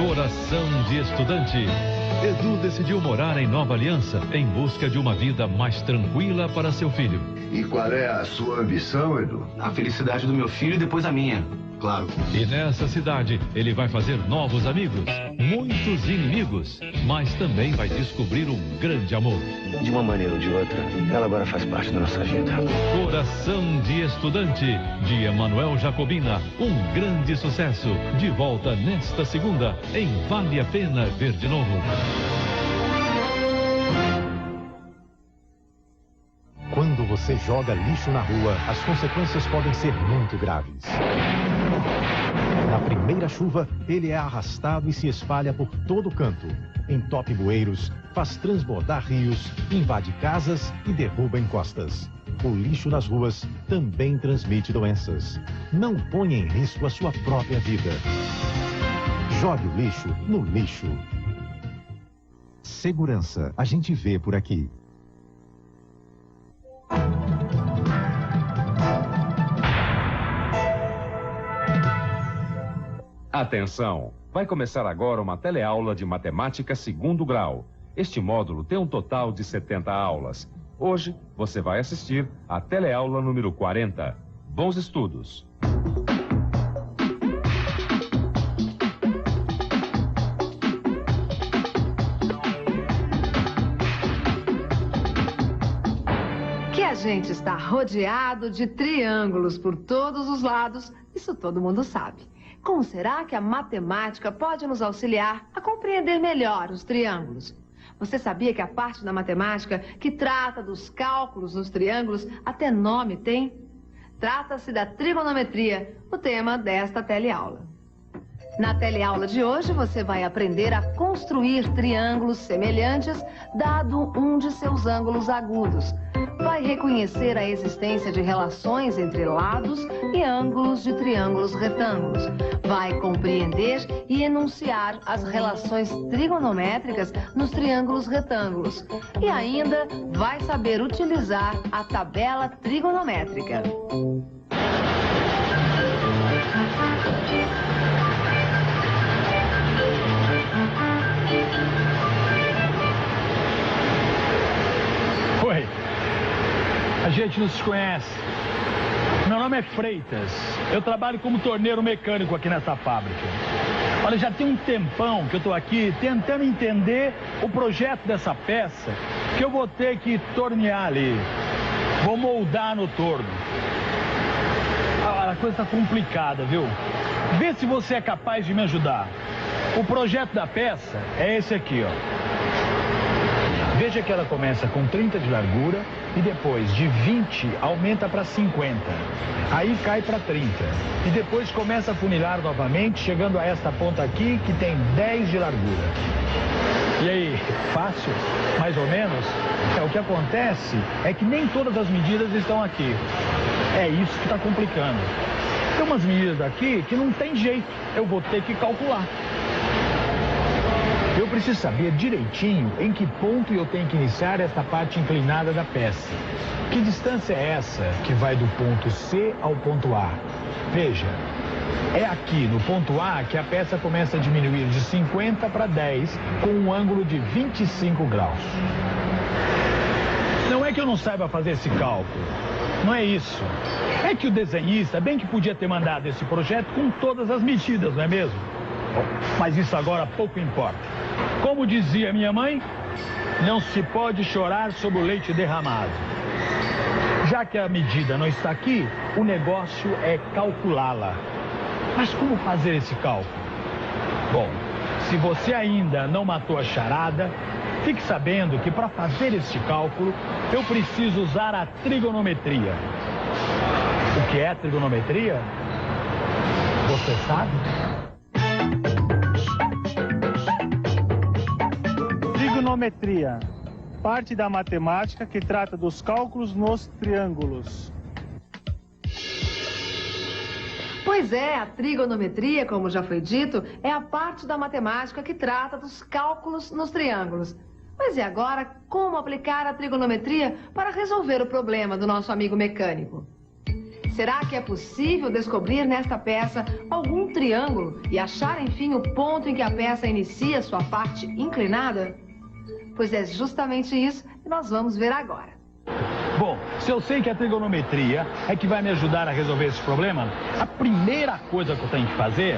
Coração de estudante. Edu decidiu morar em Nova Aliança em busca de uma vida mais tranquila para seu filho. E qual é a sua ambição, Edu? A felicidade do meu filho e depois a minha, claro. E nessa cidade, ele vai fazer novos amigos, muitos inimigos, mas também vai descobrir um grande amor. De uma maneira ou de outra, ela agora faz parte da nossa vida. Coração de estudante, de Emanuel Jacobina, um grande sucesso. De volta nesta segunda, em Vale a Pena Ver de Novo. Quando você joga lixo na rua, as consequências podem ser muito graves. Na primeira chuva, ele é arrastado e se espalha por todo canto. Entope bueiros, faz transbordar rios, invade casas e derruba encostas. O lixo nas ruas também transmite doenças. Não ponha em risco a sua própria vida. Jogue o lixo no lixo. Segurança, a gente vê por aqui. Atenção! Vai começar agora uma teleaula de matemática segundo grau. Este módulo tem um total de 70 aulas. Hoje, você vai assistir à teleaula número 40. Bons estudos! Que a gente está rodeado de triângulos por todos os lados, isso todo mundo sabe. Como será que a matemática pode nos auxiliar a compreender melhor os triângulos? Você sabia que a parte da matemática que trata dos cálculos nos triângulos até nome tem? Trata-se da trigonometria, o tema desta teleaula. Na teleaula de hoje, você vai aprender a construir triângulos semelhantes, dado um de seus ângulos agudos. Vai reconhecer a existência de relações entre lados e ângulos de triângulos retângulos. Vai compreender e enunciar as relações trigonométricas nos triângulos retângulos. E ainda vai saber utilizar a tabela trigonométrica. Oi, a gente não se conhece. Meu nome é Freitas. Eu trabalho como torneiro mecânico aqui nessa fábrica. Olha, já tem um tempão que eu estou aqui tentando entender o projeto dessa peça que eu vou ter que tornear ali. Vou moldar no torno. A coisa está complicada, viu? Vê se você é capaz de me ajudar. O projeto da peça é esse aqui, ó. Veja que ela começa com 30 de largura e depois de 20 aumenta para 50. Aí cai para 30. E depois começa a funilar novamente, chegando a esta ponta aqui que tem 10 de largura. E aí, fácil? Mais ou menos? O que acontece é que nem todas as medidas estão aqui. É isso que está complicando. Tem umas medidas aqui que não tem jeito. Eu vou ter que calcular. Eu preciso saber direitinho em que ponto eu tenho que iniciar esta parte inclinada da peça. Que distância é essa que vai do ponto C ao ponto A? Veja, é aqui no ponto A que a peça começa a diminuir de 50 para 10 com um ângulo de 25 graus. Não é que eu não saiba fazer esse cálculo. Não é isso. É que o desenhista bem que podia ter mandado esse projeto com todas as medidas, não é mesmo? Mas isso agora pouco importa. Como dizia minha mãe, não se pode chorar sobre o leite derramado. Já que a medida não está aqui, o negócio é calculá-la. Mas como fazer esse cálculo? Bom, se você ainda não matou a charada, fique sabendo que para fazer este cálculo, eu preciso usar a trigonometria. O que é trigonometria? Você sabe? Trigonometria, parte da matemática que trata dos cálculos nos triângulos. Pois é, a trigonometria, como já foi dito, é a parte da matemática que trata dos cálculos nos triângulos. Mas e agora, como aplicar a trigonometria para resolver o problema do nosso amigo mecânico? Será que é possível descobrir nesta peça algum triângulo e achar, enfim, o ponto em que a peça inicia sua parte inclinada? Pois é justamente isso que nós vamos ver agora. Bom, se eu sei que a trigonometria é que vai me ajudar a resolver esse problema, a primeira coisa que eu tenho que fazer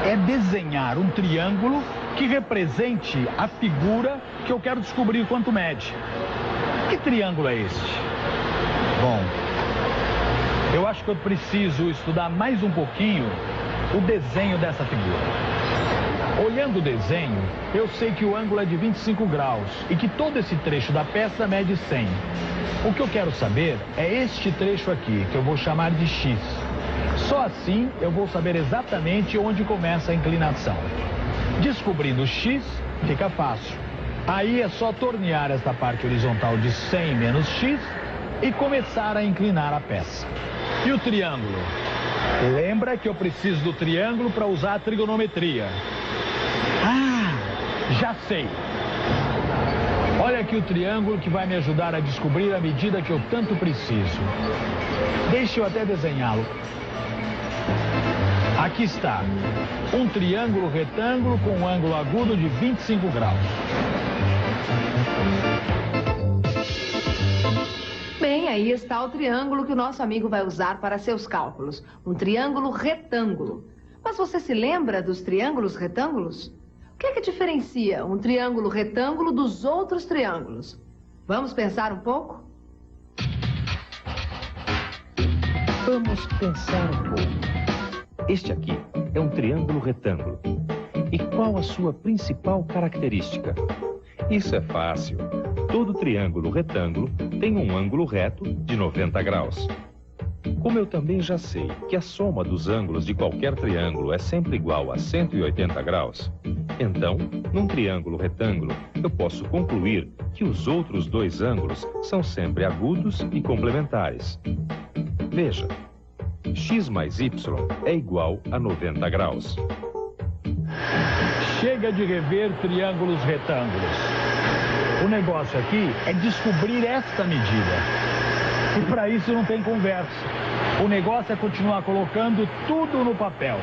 é desenhar um triângulo que represente a figura que eu quero descobrir quanto mede. Que triângulo é este? Bom, eu acho que eu preciso estudar mais um pouquinho o desenho dessa figura. Olhando o desenho, eu sei que o ângulo é de 25 graus e que todo esse trecho da peça mede 100. O que eu quero saber é este trecho aqui, que eu vou chamar de X. Só assim eu vou saber exatamente onde começa a inclinação. Descobrindo X, fica fácil. Aí é só tornear esta parte horizontal de 100 menos X e começar a inclinar a peça. E o triângulo? Lembra que eu preciso do triângulo para usar a trigonometria. Ah, já sei. Olha aqui o triângulo que vai me ajudar a descobrir a medida que eu tanto preciso. Deixa eu até desenhá-lo. Aqui está. Um triângulo retângulo com um ângulo agudo de 25 graus. Bem, aí está o triângulo que o nosso amigo vai usar para seus cálculos. Um triângulo retângulo. Mas você se lembra dos triângulos retângulos? O que é que diferencia um triângulo retângulo dos outros triângulos? Vamos pensar um pouco? Vamos pensar um pouco. Este aqui é um triângulo retângulo. E qual a sua principal característica? Isso é fácil. Todo triângulo retângulo tem um ângulo reto de 90 graus. Como eu também já sei que a soma dos ângulos de qualquer triângulo é sempre igual a 180 graus, então, num triângulo retângulo, eu posso concluir que os outros dois ângulos são sempre agudos e complementares. Veja, x mais y é igual a 90 graus. Chega de rever triângulos retângulos. O negócio aqui é descobrir esta medida. E para isso não tem conversa. O negócio é continuar colocando tudo no papel.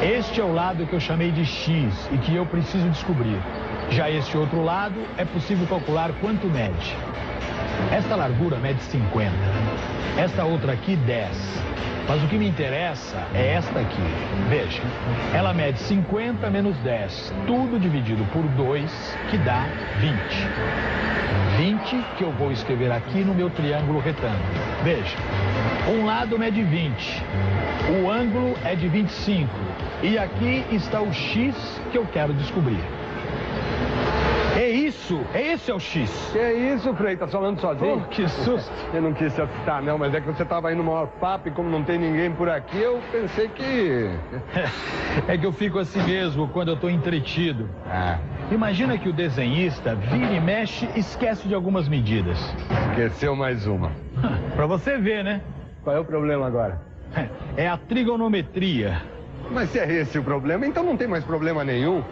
Este é o lado que eu chamei de X e que eu preciso descobrir. Já este outro lado é possível calcular quanto mede. Esta largura mede 50. Esta outra aqui, 10. Mas o que me interessa é esta aqui. Veja, ela mede 50 menos 10. Tudo dividido por 2, que dá 20. 20 que eu vou escrever aqui no meu triângulo retângulo. Veja, um lado mede 20. O ângulo é de 25. E aqui está o X que eu quero descobrir. É isso, esse é o X. Que é isso, Frei? Tá falando sozinho? Oh, que susto. Eu não quis te assustar, não, mas é que você tava aí no maior papo e como não tem ninguém por aqui, eu pensei que... É que eu fico assim mesmo quando eu tô entretido. Imagina que o desenhista vira e mexe e esquece de algumas medidas. Esqueceu mais uma. Pra você ver, né? Qual é o problema agora? É a trigonometria. Mas se é esse o problema, então não tem mais problema nenhum.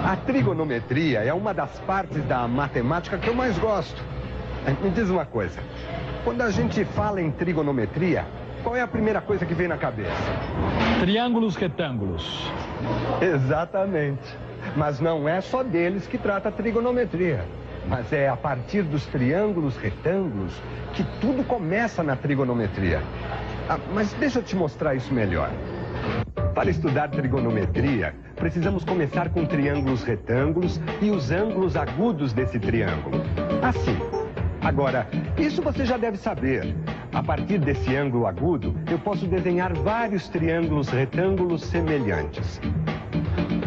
A trigonometria é uma das partes da matemática que eu mais gosto. Me diz uma coisa. Quando a gente fala em trigonometria, qual é a primeira coisa que vem na cabeça? Triângulos retângulos. Exatamente. Mas não é só deles que trata a trigonometria. Mas é a partir dos triângulos retângulos que tudo começa na trigonometria. Mas deixa eu te mostrar isso melhor. Para estudar trigonometria, precisamos começar com triângulos retângulos e os ângulos agudos desse triângulo. Assim. Agora, isso você já deve saber. A partir desse ângulo agudo, eu posso desenhar vários triângulos retângulos semelhantes.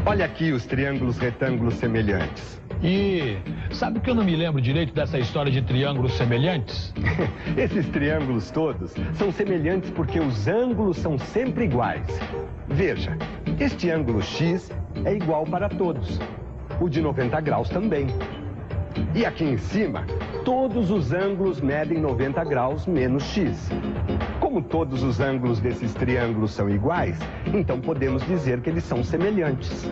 Olha aqui os triângulos retângulos semelhantes. E sabe que eu não me lembro direito dessa história de triângulos semelhantes? Esses triângulos todos são semelhantes porque os ângulos são sempre iguais. Veja, este ângulo X é igual para todos. O de 90 graus também. E aqui em cima, todos os ângulos medem 90 graus menos X. Como todos os ângulos desses triângulos são iguais, então podemos dizer que eles são semelhantes.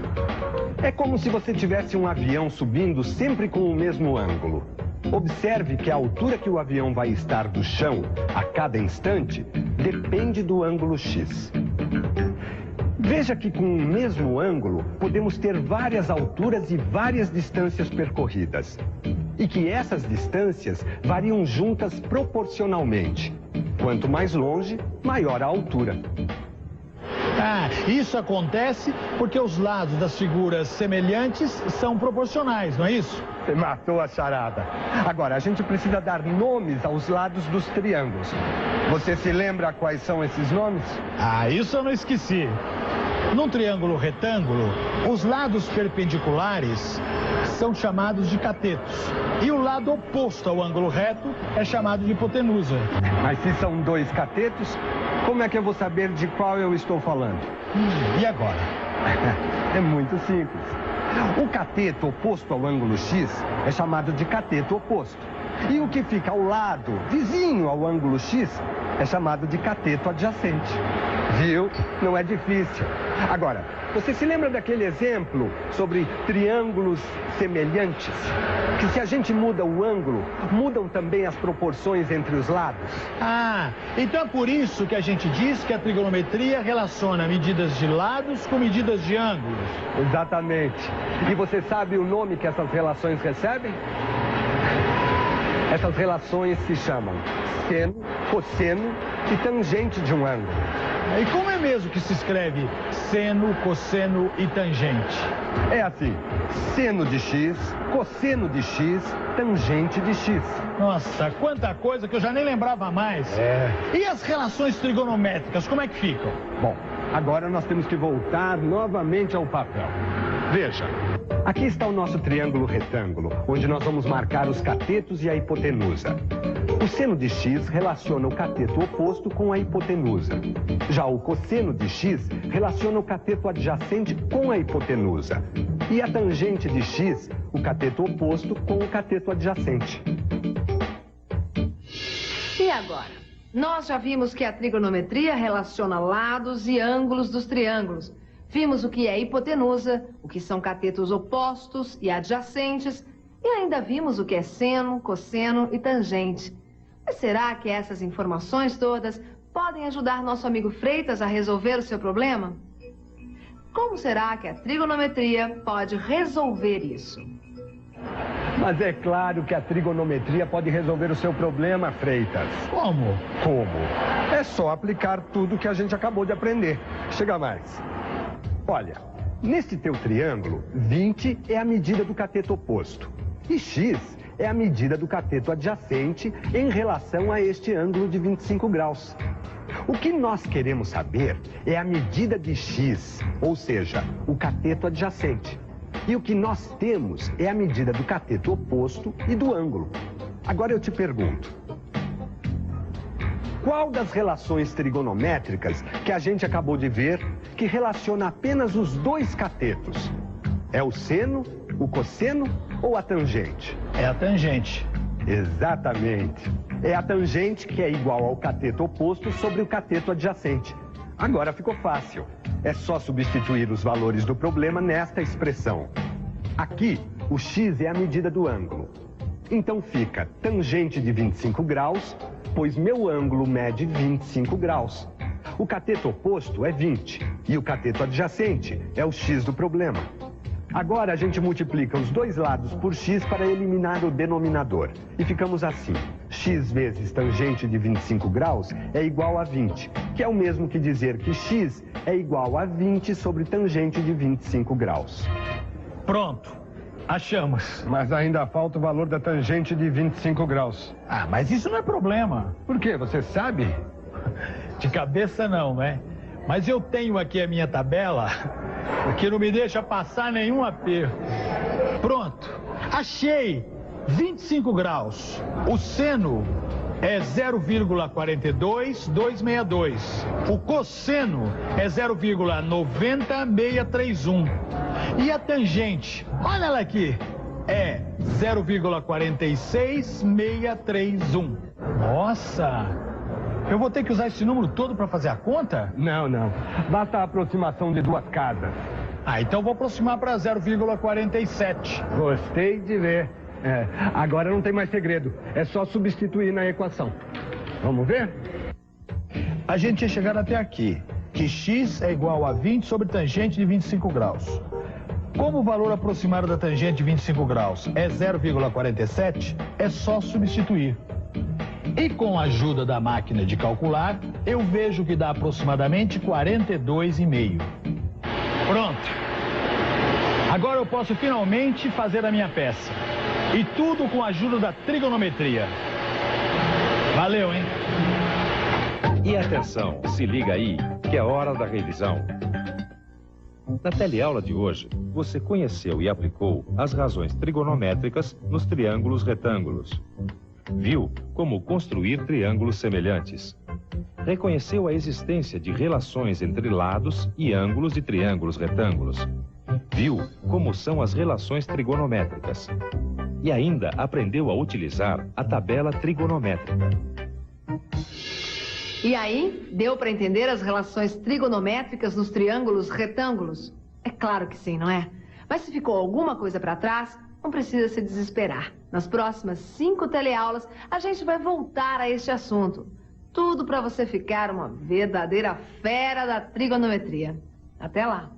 É como se você tivesse um avião subindo sempre com o mesmo ângulo. Observe que a altura que o avião vai estar do chão a cada instante depende do ângulo X. Veja que com o mesmo ângulo podemos ter várias alturas e várias distâncias percorridas. E que essas distâncias variam juntas proporcionalmente. Quanto mais longe, maior a altura. Ah, isso acontece porque os lados das figuras semelhantes são proporcionais, não é isso? Você matou a charada. Agora, a gente precisa dar nomes aos lados dos triângulos. Você se lembra quais são esses nomes? Ah, isso eu não esqueci. Num triângulo retângulo, os lados perpendiculares são chamados de catetos. E o lado oposto ao ângulo reto é chamado de hipotenusa. Mas se são dois catetos, como é que eu vou saber de qual eu estou falando? E agora? É muito simples. O cateto oposto ao ângulo X é chamado de cateto oposto. E o que fica ao lado, vizinho ao ângulo X, é chamado de cateto adjacente. Viu? Não é difícil. Agora, você se lembra daquele exemplo sobre triângulos semelhantes? Que se a gente muda o ângulo, mudam também as proporções entre os lados? Ah, então é por isso que a gente diz que a trigonometria relaciona medidas de lados com medidas de ângulos. Exatamente. E você sabe o nome que essas relações recebem? Essas relações se chamam seno, cosseno e tangente de um ângulo. E como é mesmo que se escreve seno, cosseno e tangente? É assim, seno de x, cosseno de x, tangente de x. Nossa, quanta coisa que eu já nem lembrava mais. E as relações trigonométricas, como é que ficam? Bom, agora nós temos que voltar novamente ao papel. Veja, aqui está o nosso triângulo retângulo, onde nós vamos marcar os catetos e a hipotenusa. O seno de x relaciona o cateto oposto com a hipotenusa. Já o cosseno de x relaciona o cateto adjacente com a hipotenusa. E a tangente de x, o cateto oposto com o cateto adjacente. E agora? Nós já vimos que a trigonometria relaciona lados e ângulos dos triângulos. Vimos o que é hipotenusa, o que são catetos opostos e adjacentes, e ainda vimos o que é seno, cosseno e tangente. Mas será que essas informações todas podem ajudar nosso amigo Freitas a resolver o seu problema? Como será que a trigonometria pode resolver isso? Mas é claro que a trigonometria pode resolver o seu problema, Freitas. Como? Como? É só aplicar tudo que a gente acabou de aprender. Chega mais. Olha, neste teu triângulo, 20 é a medida do cateto oposto. E x é a medida do cateto adjacente em relação a este ângulo de 25 graus. O que nós queremos saber é a medida de x, ou seja, o cateto adjacente. E o que nós temos é a medida do cateto oposto e do ângulo. Agora eu te pergunto, qual das relações trigonométricas que a gente acabou de ver que relaciona apenas os dois catetos? É o seno, o cosseno ou a tangente? É a tangente. Exatamente. É a tangente que é igual ao cateto oposto sobre o cateto adjacente. Agora ficou fácil. É só substituir os valores do problema nesta expressão. Aqui, o x é a medida do ângulo. Então fica tangente de 25 graus, pois meu ângulo mede 25 graus. O cateto oposto é 20 e o cateto adjacente é o x do problema. Agora a gente multiplica os dois lados por x para eliminar o denominador. E ficamos assim. X vezes tangente de 25 graus é igual a 20, que é o mesmo que dizer que x é igual a 20 sobre tangente de 25 graus. Pronto. Achamos. Mas ainda falta o valor da tangente de 25 graus. Ah, mas isso não é problema. Por quê? Você sabe? De cabeça não, né? Mas eu tenho aqui a minha tabela que não me deixa passar nenhum aperto. Pronto. Achei 25 graus. O seno é 0,42262. O cosseno é 0,90631. E a tangente, olha ela aqui, é 0,46631. Nossa! Eu vou ter que usar esse número todo para fazer a conta? Não, não. Basta a aproximação de duas casas. Ah, então vou aproximar para 0,47. Gostei de ver. Agora não tem mais segredo. É só substituir na equação. Vamos ver? A gente tinha chegado até aqui, que x é igual a 20 sobre tangente de 25 graus. Como o valor aproximado da tangente de 25 graus é 0,47, é só substituir. E com a ajuda da máquina de calcular, eu vejo que dá aproximadamente 42,5. Pronto. Agora eu posso finalmente fazer a minha peça. E tudo com a ajuda da trigonometria. Valeu, hein? E atenção, se liga aí, que é hora da revisão. Na teleaula de hoje, você conheceu e aplicou as razões trigonométricas nos triângulos retângulos. Viu como construir triângulos semelhantes. Reconheceu a existência de relações entre lados e ângulos de triângulos retângulos. Viu como são as relações trigonométricas. E ainda aprendeu a utilizar a tabela trigonométrica. E aí, deu para entender as relações trigonométricas nos triângulos retângulos? É claro que sim, não é? Mas se ficou alguma coisa para trás, não precisa se desesperar. Nas próximas 5 teleaulas, a gente vai voltar a este assunto. Tudo para você ficar uma verdadeira fera da trigonometria. Até lá!